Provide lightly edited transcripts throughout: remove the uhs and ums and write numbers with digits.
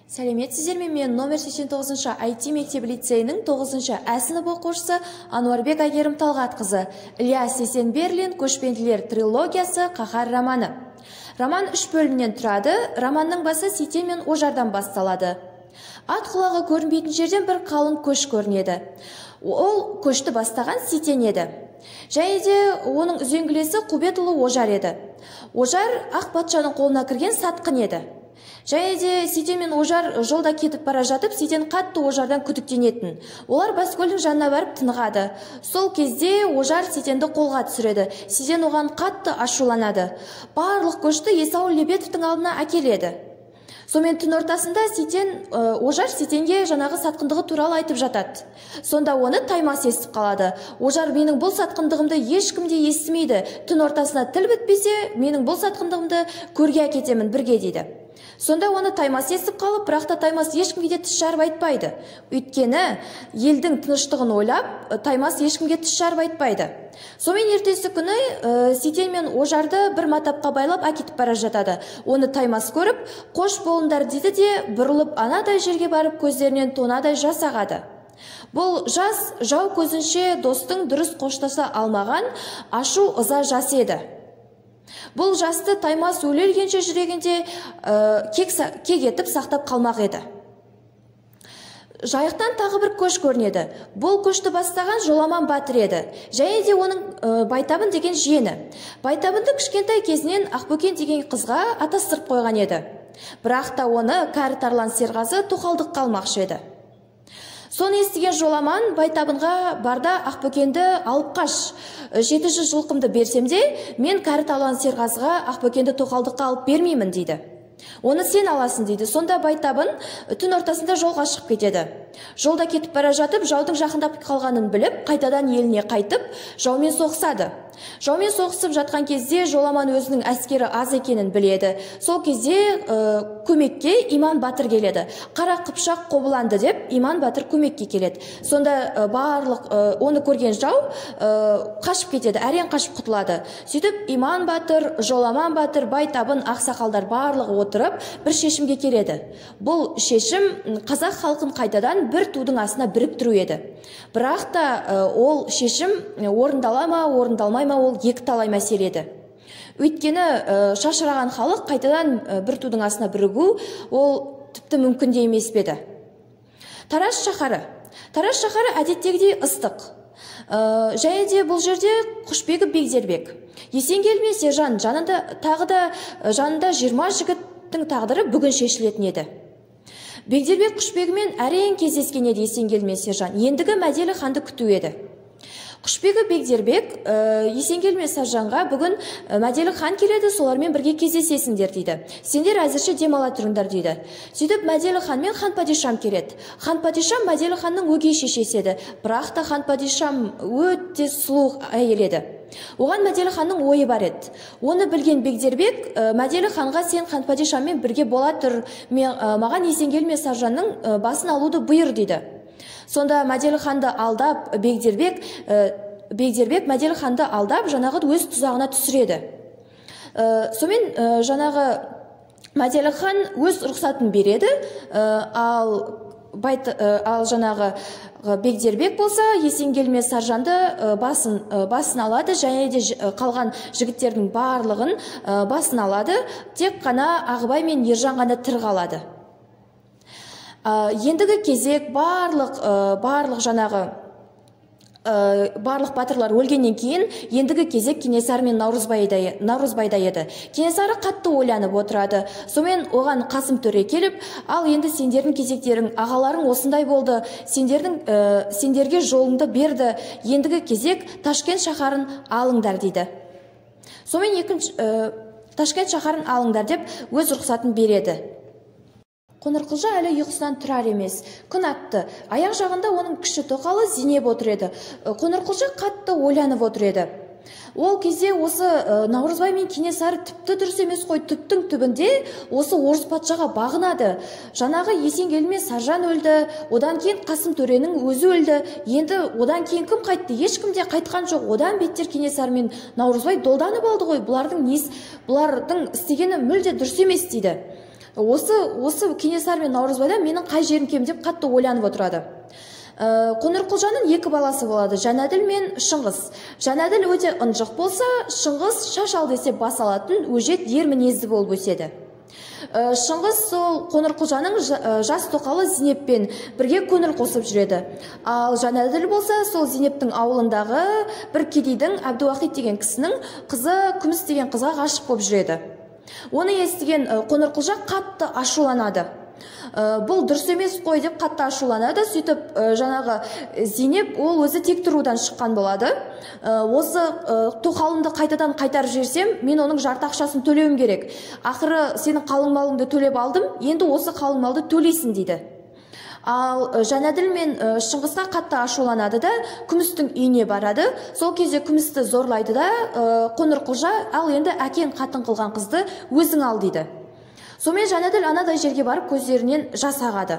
Сәлеметсіздер ме? Мен номер 89-шы IT мектебі лицейінің 9-шы Ә сынып оқушысы Ануарбек Әйгерім Талғатқызы. Ілияс Есенберлин «Көшпенділер трилогиясы» қаһар романы. Роман 3 бөлімнен тұрады. Романның басы Ситен мен Ожардан басталады. Ат құлағы көрінбейтін жерден бір қалың көш көрінеді. Ол көшті бастаған Ситен еді. Және де оның үзеңгілесі Құбетұлы Ожар еді. Ожар ақ патшаның қолына кірген сатқын еді. Және де Ситен мен Ожар жолда кетіп бара жатып, Ситен қатты Ожардан күдіктенетін. Олар Баскөлдің жанына барып тынығады. Сол кезде Ожар Ситенді қолға түсіреді. Ситен оған қатты ашуланады. Барлық көшті Есау Лебедовтың алдына әкеледі. Сонымен түн ортасында Ожар Ситенге жаңағы сатқындығы туралы айтып жатады. Сонда оны Таймас естіп қалады. Ожар, менің бұл сатқындығымды ешкім де естімейді. Түн ортасына тіл бітпесе, менің бұл сатқындығымды көрге әкетемін бірге дейді. Сонда оны Таймас естіп қалып, бірақ та Таймас ешкімге де тіс жарып айтпайды. Өйткені елдің тыныштығын ойлап, Таймас ешкімге тіс жарып айтпайды. Сонымен ертесі күні Ситен мен Ожарды бір матапқа байлап әкетіп бара жатады. Оны Таймас көріп, қош болыңдар дейді де, бұрылып анадай жерге барып көздерінен тонадай жас ағады. Бұл жас жау көзінше достың дұрыс қоштаса алмаған ашу ыза жас еді. Бұл жасты Таймас өле-өлгенше жүрегінде кек етіп сақтап қалмақ еді. Жайықтан тағы бір көш көрінеді. Бұл көшті бастаған Жоламан батыр еді. Және де оның Байтабын деген жиені. Байтабынды кішкентай кезінен Ақбөкен деген қызға атастырып қойған еді. Бірақ та оны кәрі тарлан Серғазы тоқалдыққа алмақшы еді. Соны естіген Жоламан Байтабынға барда Ақбөкенді алып қаш. 700 жылқымды берсем де, мен кәрі тарлан Серғазыға Ақбөкенді тоқалдыққа алып бермеймін дейді. Оны сен аласың дейді. Сонда Байтабын түн ортасында жолға шығып кетеді. Жолда кетіп бара жатып, жаудың жақындап қалғанын біліп, қайтадан еліне қайтып, жаумен соғысады. Жаумен соғысып жатқан кезде Жоламан өзінің әскері аз екенін біледі. Сол кезде көмекке Иман батыр келеді. Қара қыпшақ қобыланды деп, Иман батыр көмекке келеді. Сонда барлық оны көрген жау қашып кетеді, әрең қашып құтылады. Сөйтіп Иман батыр, Жоламан батыр, Байтабын, ақсақалдар барлығы отырып бір шешімге келеді. Бұл шешім қазақ халқын қайтадан бір тудың астына біріктіру еді. Бірақ та ол шешім орындала ма, орындалмай ма, ол екі талай мәселе еді. Өйткені шашыраған халық қайтадан бір тудың астына бірігу, ол тіпті мүмкін де емес пе еді. Тараз шаһары әдеттегідей ыстық. Және де бұл жерде Құшбегі Бегдербек, Есенгелме Сержан тағы да жанында 20 жігіттің тағдыры бүгін шешілетін еді. Бегдербек Құшбегімен әрең кездескен еді Есенгелме Сержан. Ендігі Мәделі ханды күту еді. Құшбегі Бегдербек Есенгелме Сержанға бүгін Мәделі хан келеді, солармен бірге кездесесіңдер дейді. Сендер әзірше демала тұрыңдар дейді. Сөйтіп Мәделі хан мен хан падишам келеді. Хан падишам Мәделі ханның өгей шешесі еді. Бірақ та хан падишам өте сұлу әйел еді. Оған Мәделі ханның ойы бар еді. Оны білген Бегдербек Мәделі ханға сен хан падишаммен бірге бола тұр, маған Есенгелме Сержанның басын алуды бұйыр дейді. Сонда Мәделі ханды алдап Бегдербек Мәделі ханды алдап жаңағы өз тұзағына түсіреді. Сонымен жаңағы Мәделі хан өз рұқсатын береді, ал жаңағы Бегдербек болса Есенгелме Сержанды басын алады, және де қалған жігіттердің барлығын басын алады, тек қана Ағыбай мен Ержан ғана тірі қалады. Ендігі кезек барлық батырлар өлгеннен кейін ендігі кезек Кенесары мен Наурызбайда еді. Кенесары қатты ойланып отырады. Сонымен оған Қасым төре келіп, ал енді сендердің кезектерің, ағаларың осындай болды, сендерге жолыңды берді, ендігі кезек Ташкент шаһарын алыңдар дейді. Сонымен Ташкент шаһарын алыңдар деп өз рұқсатын береді. Қоңырқұлжа әлі ұйқысынан тұрар емес. Күн атты. Аяқ жағында оның кіші тоқалы Зейнеп отыр еді. Қоңырқұлжа қатты ойланып отыр еді. Ол кезде осы Наурызбай мен Кенесары тіпті дұрыс емес қой, түптің түбінде осы орыс патшаға бағынады. Жаңағы Есенгелме Саржан өлді, одан кейін Қасым төренің өзі өлді. Енді одан кейін кім қайтты? Ешкім де қайтқан жоқ. Одан беттер Кенесары мен Наурызбай долданып алды ғой. Бұлардың істегені мүлде дұрыс емес дейді. осы Кенесары мен Наурызбайда менің қай жерім кем деп қатты ойланып отырады. Қоңырқұлжаның екі баласы болады, Жәнәділ мен Шыңғыс. Жәнәділ өте ынжық болса, Шыңғыс шаш ал десе бас алатын, өжет ер мінезді болып өседі. Шыңғыс сол Қоңырқұлжаның жас тоқалы Зейнеппен бірге көңіл қосып жүреді. Ал Жәнәділ болса, сол Зейнептің ауылындағы бір кедейдің Әбдіуақит деген кісінің қызы Күміс деген қызға ғашық болып жүреді. Оны естіген Қоңырқұлжа қатты ашуланады. Бұл дұрыс емес қой деп қатты ашуланады. Сөйтіп жаңағы Зейнеп ол өзі тек тұрудан шыққан болады. Осы тоқалымды қайтадан қайтарып жіберсем, мен оның жарты ақшасын төлеуім керек. Ақыры сенің қалың малыңды төлеп алдым, енді осы қалың малды төлейсің дейді. Ал Жәнәділ мен Шыңғысқа қатты ашуланады да Күмістің үйіне барады. Сол кезде Күмісті зорлайды да Қоңырқұлжа, ал енді әкең қатын қылған қызды өзің ал дейді. Сонымен Жәнәділ анадай жерге барып көздерінен жас ағады.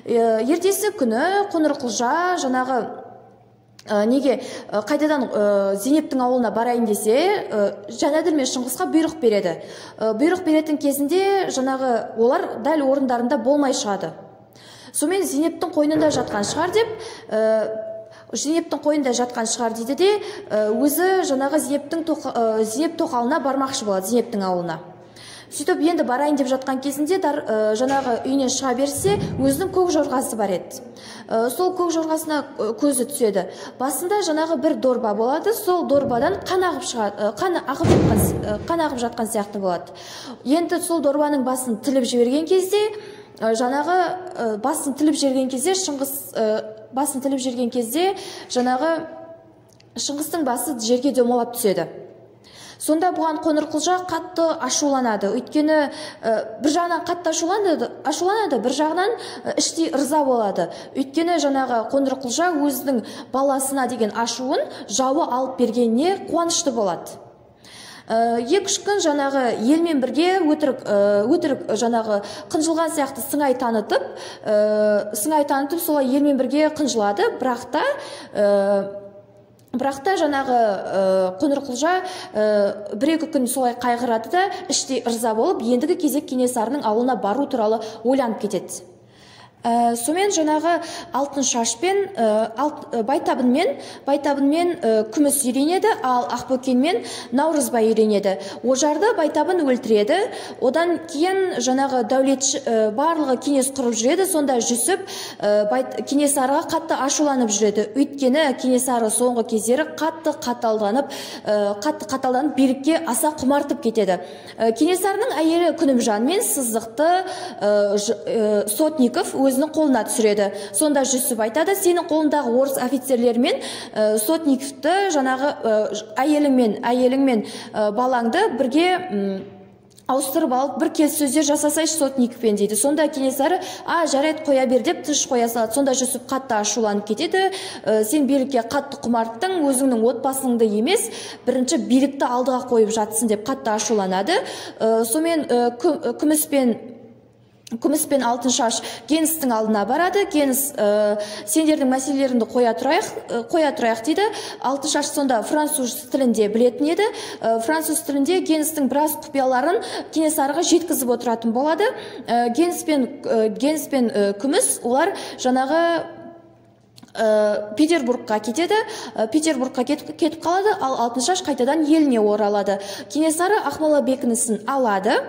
Ертесі күні Қоңырқұлжа жаңағы неге қайтадан Зейнептің ауылына барайын десе, Жәнәділ мен Шыңғысқа бұйрық береді. Бұйрық беретін кезінде жаңағы олар дәл орындарында болмай шығады. Сонымен Зейнептің қойнында жатқан шығар деп, Зейнептің қойнында жатқан шығар дейді де, өзі жаңағы Зейнеп тоқалына бармақшы болады, Зейнептің ауылына. Сөйтіп енді барайын деп жатқан кезінде жаңағы үйінен шыға берсе, өзінің көк жорғасы бар еді. Сол көк жорғасына көзі түседі. Басында жаңағы бір дорба болады, сол дорбадан қан ағып жатқан сияқты болады. Енді сол дорбаның басын тіліп жіберген кезде, Шыңғыстың басы жерге домалап түседі. Сонда бұған Қоңырқұлжа қатты ашуланады. Өйткені бір жағынан қатты ашуланады, бір жағынан іштей ырза болады. Өйткені жаңағы Қоңырқұлжа өзінің баласына деген ашуын жауы алып бергеніне қуанышты болады. Екі-үш күн жаңағы елмен бірге өтірік жаңағы қынжылған сияқты сыңай танытып, солай елмен бірге қынжылады. Бірақ та жаңағы Қоңырқұлжа бір-екі күн солай қайғырады да іштей ырза болып, ендігі кезек Кенесарының ауылына бару туралы ойланып кетеді. Сонымен жаңағы Алтыншашпен Байтабынмен Күміс үйренеді, ал Ақбөкенмен Наурызбай үйренеді. Ожарды Байтабын өлтіреді. Одан кейін жаңағы барлығы кеңес құрып жүреді. Сонда Жүсіп Кенесарыға қатты ашуланып жүреді. Өйткені Кенесары соңғы кездері қатты қаталданып билікке аса құмартып кетеді. Кенесарының әйелі Күнімжан мен Сыздықты Сотников өзінің қолына түсіреді. Сонда Жүсіп айтады, сенің қолындағы орыс офицерлерімен Сотниковты жаңағы әйеліңмен балаңды бірге ауыстырып алып бір келіссөздер жасасайшы Сотниковпен дейді. Сонда Кенесары жарайды қоя бер деп тыныш қоя салады. Сонда Жүсіп қатты ашуланып кетеді. Сен билікке қатты құмарттың, өзіңнің отбасыңды емес, бірінші билікті алдыға қойып жатсың деп қатты ашуланады. Сонымен Күміс пен Алтыншаш Геністің алдына барады. Геніс сендердің мәселелеріңді қоя тұрайық дейді. Алтыншаш сонда француз тілінде білетін еді. Француз тілінде Геністің біраз құпияларын Кенесарыға жеткізіп отыратын болады. Геніс пен Күміс олар жаңағы Петербургқа кетеді. Петербургқа кетіп қалады, ал Алтыншаш қайтадан еліне оралады. Кенесары Ақмола бекінісін алады.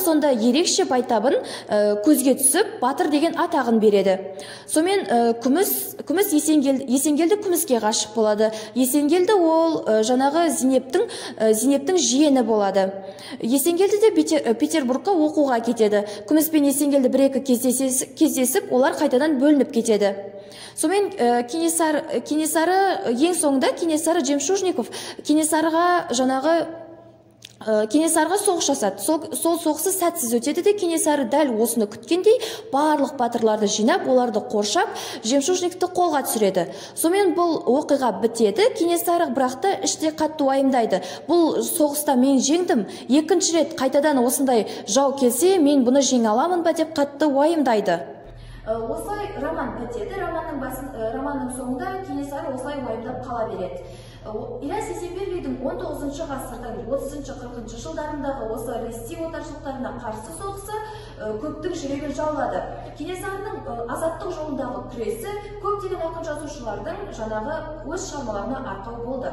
Сонда ерекше Байтабын көзге түсіп, батыр деген атағын береді. Сонымен Күміс Есенгелді Күміске ғашық болады. Есенгелді ол жаңағы Зейнептің жиені болады. Есенгелді де Петербургқа оқуға кетеді. Күміс пен Есенгелді бір-екі кездесіп, олар қайтадан бөлініп кетеді. Сонымен Кенесары ең соңында Жемшужников Кенесарыға соғыс жасады. Сол соғысы сәтсіз өтеді де, Кенесары дәл осыны күткендей барлық батырларды жинап, оларды қоршап, Жемшужниковты қолға түсіреді. Сонымен бұл оқиға бітеді. Кенесары бірақта іште қатты уайымдайды. Бұл соғыста мен жеңдім, екінші рет қайтадан осындай жау келсе, мен бұны жеңе аламын ба деп қатты уайымдайды. Осылай роман бітеді. Романның соңында Кенесары осылай уайымдап қала береді. Ілияс Есенберлидің 19 ғасырдың 30-40 жылдарындағы осы Ресей отаршылықтарына қарсы соғысы көптің жүрегін жаулады. Кенесарының азаттық жолындағы күресі көптеген ақын жазушылардың жаңағы өз шығармаларына арқау болды.